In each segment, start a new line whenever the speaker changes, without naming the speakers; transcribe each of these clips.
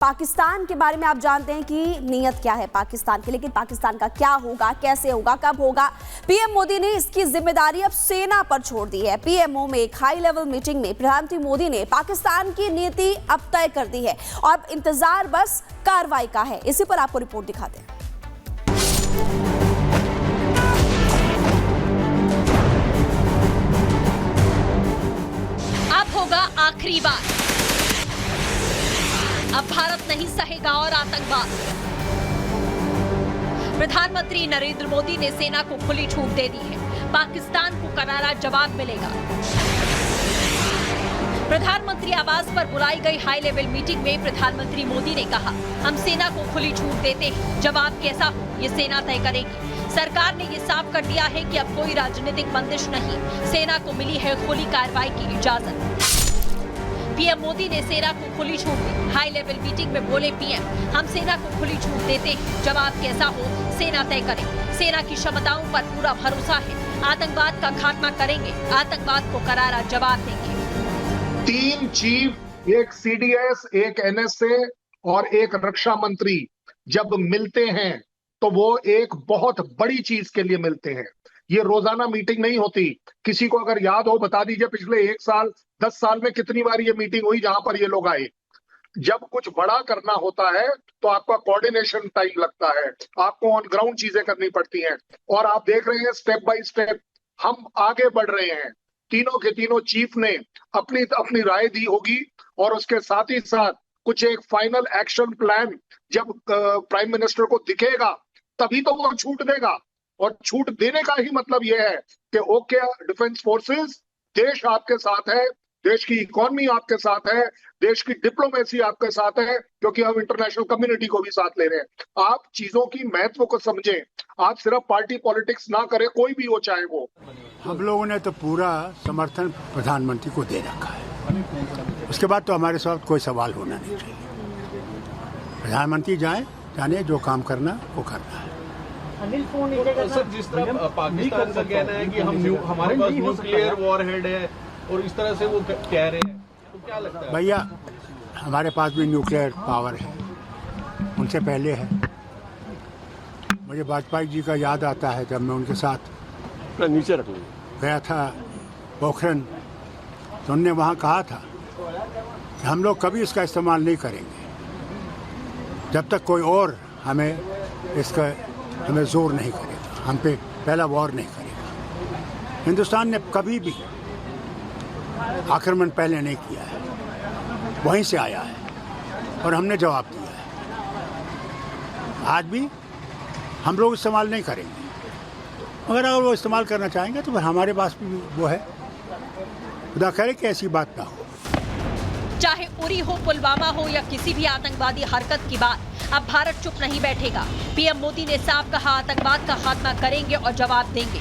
पाकिस्तान के बारे में आप जानते हैं कि नीयत क्या है पाकिस्तान की, लेकिन पाकिस्तान का क्या होगा, कैसे होगा, कब होगा, पीएम मोदी ने इसकी जिम्मेदारी अब सेना पर छोड़ दी है। पीएमओ में एक हाई लेवल मीटिंग में प्रधानमंत्री मोदी ने पाकिस्तान की नीति अब तय कर दी है और अब इंतजार बस कार्रवाई का है। इसी पर आपको रिपोर्ट दिखाते हैं।
अब होगा आखिरी बार। अब भारत नहीं सहेगा और आतंकवाद। प्रधानमंत्री नरेंद्र मोदी ने सेना को खुली छूट दे दी है। पाकिस्तान को करारा जवाब मिलेगा। प्रधानमंत्री आवास पर बुलाई गई हाई लेवल मीटिंग में प्रधानमंत्री मोदी ने कहा, हम सेना को खुली छूट देते हैं, जवाब कैसा हो ये सेना तय करेगी। सरकार ने ये साफ कर दिया है कि अब कोई राजनीतिक बंदिश नहीं, सेना को मिली है खुली कार्रवाई की इजाजत। पीएम मोदी ने सेना को खुली छूट दी। हाई लेवल मीटिंग में बोले पीएम, हम सेना को खुली छूट देते हैं, जवाब कैसा हो सेना तय करे। सेना की क्षमताओं पर पूरा भरोसा है, आतंकवाद का खात्मा करेंगे, आतंकवाद को करारा जवाब देंगे।
3 चीफ, एक सीडीएस, एक एनएसए और एक रक्षा मंत्री जब मिलते हैं तो वो एक बहुत बड़ी चीज के लिए मिलते हैं। ये रोजाना मीटिंग नहीं होती। किसी को अगर याद हो बता दीजिए पिछले 1 साल 10 साल में कितनी बार ये मीटिंग हुई जहां पर ये लोग आए। जब कुछ बड़ा करना होता है तो आपका कोऑर्डिनेशन टाइम लगता है, आपको ऑन ग्राउंड चीजें करनी पड़ती हैं और आप देख रहे हैं स्टेप बाय स्टेप हम आगे बढ़ रहे हैं। तीनों के तीनों चीफ ने अपनी अपनी राय दी होगी और उसके साथ ही साथ कुछ एक फाइनल एक्शन प्लान जब प्राइम मिनिस्टर को दिखेगा तभी तो वो छूट देगा। और छूट देने का ही मतलब यह है कि ओके डिफेंस फोर्सेस, देश आपके साथ है, देश की इकोनॉमी आपके साथ है, देश की डिप्लोमेसी आपके साथ है, क्योंकि हम इंटरनेशनल कम्युनिटी को भी साथ ले रहे हैं। आप चीजों की महत्व को समझें, आप सिर्फ पार्टी पॉलिटिक्स ना करें, कोई भी हो चाहे वो।
हम लोगों ने तो पूरा समर्थन प्रधानमंत्री को दे रखा है। उसके बाद तो हमारे साथ कोई सवाल होना नहीं चाहिए। प्रधानमंत्री जाने जो काम करना वो करना है।
तो सर, जिस तरह पाकिस्तान का कहना है कि हमारे पास न्यूक्लियर वॉरहेड है और इस तरह से वो कह रहे हैं, तो क्या लगता है?
भैया, हमारे पास भी न्यूक्लियर पावर है, उनसे पहले है। मुझे वाजपेयी जी का याद आता है जब मैं उनके साथ
नीचे रख
गया था पोखरण, तो उन्होंने वहाँ कहा था कि हम लोग कभी इसका इस्तेमाल नहीं करेंगे जब तक कोई और हमें जोर नहीं करेगा, हम पे पहला वॉर नहीं करेगा। हिंदुस्तान ने कभी भी आक्रमण पहले नहीं किया है, वहीं से आया है और हमने जवाब दिया है। आज भी हम लोग इस्तेमाल नहीं करेंगे, मगर अगर वो इस्तेमाल करना चाहेंगे तो फिर हमारे पास भी वो है। खुदा करे कि ऐसी बात ना हो।
चाहे उरी हो, पुलवामा हो या किसी भी आतंकवादी हरकत की बात, अब भारत चुप नहीं बैठेगा। पीएम मोदी ने साफ कहा, आतंकवाद का खात्मा करेंगे और जवाब देंगे।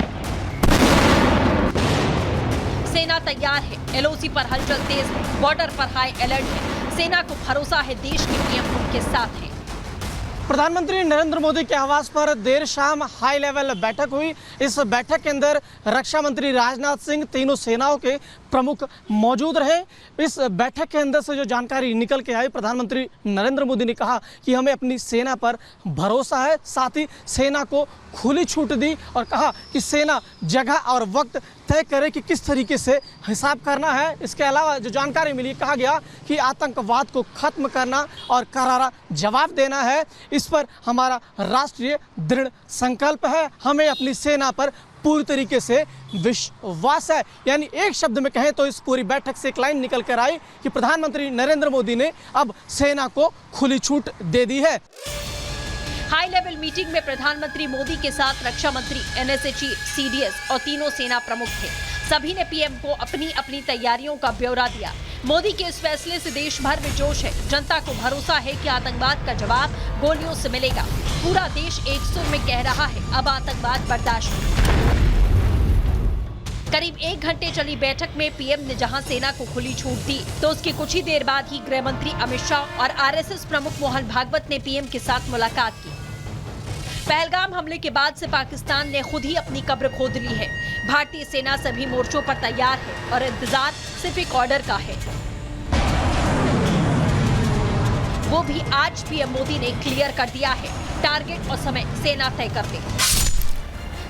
सेना तैयार है, एलओसी पर हलचल तेज है, बॉर्डर पर हाई अलर्ट है। सेना को भरोसा है, देश के पीएम उनके साथ है।
प्रधानमंत्री नरेंद्र मोदी के आवास पर देर शाम हाई लेवल बैठक हुई। इस बैठक के अंदर रक्षा मंत्री राजनाथ सिंह, तीनों सेनाओं के प्रमुख मौजूद रहे। इस बैठक के अंदर से जो जानकारी निकल के आई, प्रधानमंत्री नरेंद्र मोदी ने कहा कि हमें अपनी सेना पर भरोसा है, साथ ही सेना को खुली छूट दी और कहा कि सेना जगह और वक्त तय करे कि किस तरीके से हिसाब करना है। इसके अलावा जो जानकारी मिली, कहा गया कि आतंकवाद को खत्म करना और करारा जवाब देना है। इस पर हमारा राष्ट्रीय दृढ़ संकल्प है, हमें अपनी सेना पर पूरी तरीके से विश्वास है। यानी एक शब्द में कहें तो इस पूरी बैठक से एक लाइन निकल कर आई कि प्रधानमंत्री नरेंद्र मोदी ने अब सेना को खुली छूट दे दी है।
हाई लेवल मीटिंग में प्रधानमंत्री मोदी के साथ रक्षा मंत्री, एनएसए चीफ, सीडीएस और तीनों सेना प्रमुख थे। सभी ने पीएम को अपनी अपनी तैयारियों का ब्यौरा दिया। मोदी के इस फैसले से देश भर में जोश है। जनता को भरोसा है कि आतंकवाद का जवाब गोलियों से मिलेगा। पूरा देश एक सुर में कह रहा है, अब आतंकवाद बर्दाश्त नहीं। करीब 1 घंटे चली बैठक में पीएम ने जहां सेना को खुली छूट दी, तो उसकी कुछ ही देर बाद ही गृह मंत्री अमित शाह और आरएसएस प्रमुख मोहन भागवत ने पीएम के साथ मुलाकात की। पहलगाम हमले के बाद से पाकिस्तान ने खुद ही अपनी कब्र खोद ली है। भारतीय सेना सभी मोर्चों पर तैयार है और इंतजार सिर्फ एक ऑर्डर का है। वो भी आज पीएम मोदी ने क्लियर कर दिया है। टारगेट और समय सेना तय कर देगी।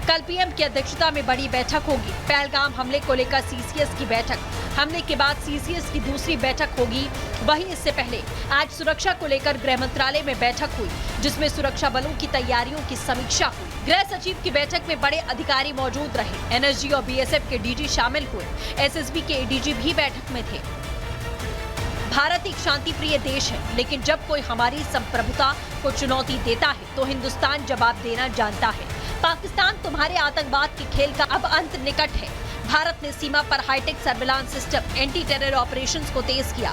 कल पीएम की अध्यक्षता में बड़ी बैठक होगी। पहलगाम हमले को लेकर सीसीएस की बैठक, हमले के बाद सीसीएस की दूसरी बैठक होगी। वहीं इससे पहले आज सुरक्षा को लेकर गृह मंत्रालय में बैठक हुई, जिसमें सुरक्षा बलों की तैयारियों की समीक्षा हुई। गृह सचिव की बैठक में बड़े अधिकारी मौजूद रहे। एनएसजी और बीएसएफ के डीजी शामिल हुए। एसएसबी के एडीजी भी बैठक में थे। भारत एक शांति प्रिय देश है, लेकिन जब कोई हमारी संप्रभुता को चुनौती देता है तो हिंदुस्तान जवाब देना जानता है। पाकिस्तान तुम्हारे आतंकवाद के खेल का अब अंत निकट है। भारत ने सीमा पर high tech surveillance system, anti terror operations को तेज किया।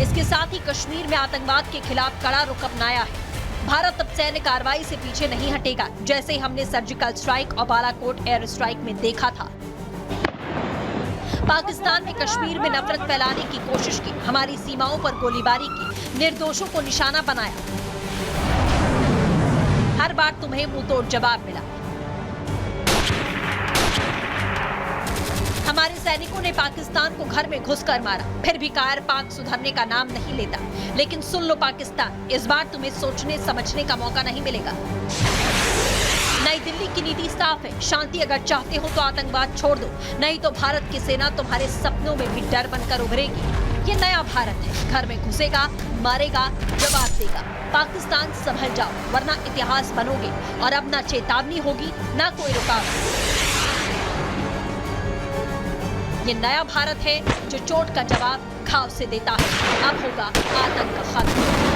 इसके साथ ही कश्मीर में आतंकवाद के खिलाफ कड़ा रुख अपनाया है। भारत अब सैन्य कार्रवाई से पीछे नहीं हटेगा, जैसे हमने सर्जिकल स्ट्राइक और बालाकोट एयर स्ट्राइक में देखा था। पाकिस्तान ने कश्मीर में नफरत फैलाने की कोशिश की, हमारी सीमाओं पर गोलीबारी की, निर्दोषों को निशाना बनाया। हर बार तुम्हें मुंहतोड़ जवाब मिला। हमारे सैनिकों ने पाकिस्तान को घर में घुसकर मारा, फिर भी कायर पाक सुधरने का नाम नहीं लेता। लेकिन सुन लो पाकिस्तान, इस बार तुम्हें सोचने समझने का मौका नहीं मिलेगा। नई दिल्ली की नीति साफ है, शांति अगर चाहते हो तो आतंकवाद छोड़ दो, नहीं तो भारत की सेना तुम्हारे सपनों में भी डर बनकर उभरेगी। ये नया भारत है, घर में घुसेगा, मारेगा, जवाब देगा। पाकिस्तान संभल जाओ, वरना इतिहास बनोगे और अब ना चेतावनी होगी ना कोई रुकावट। ये नया भारत है जो चोट का जवाब घाव से देता है। अब होगा आतंक का खात्मा।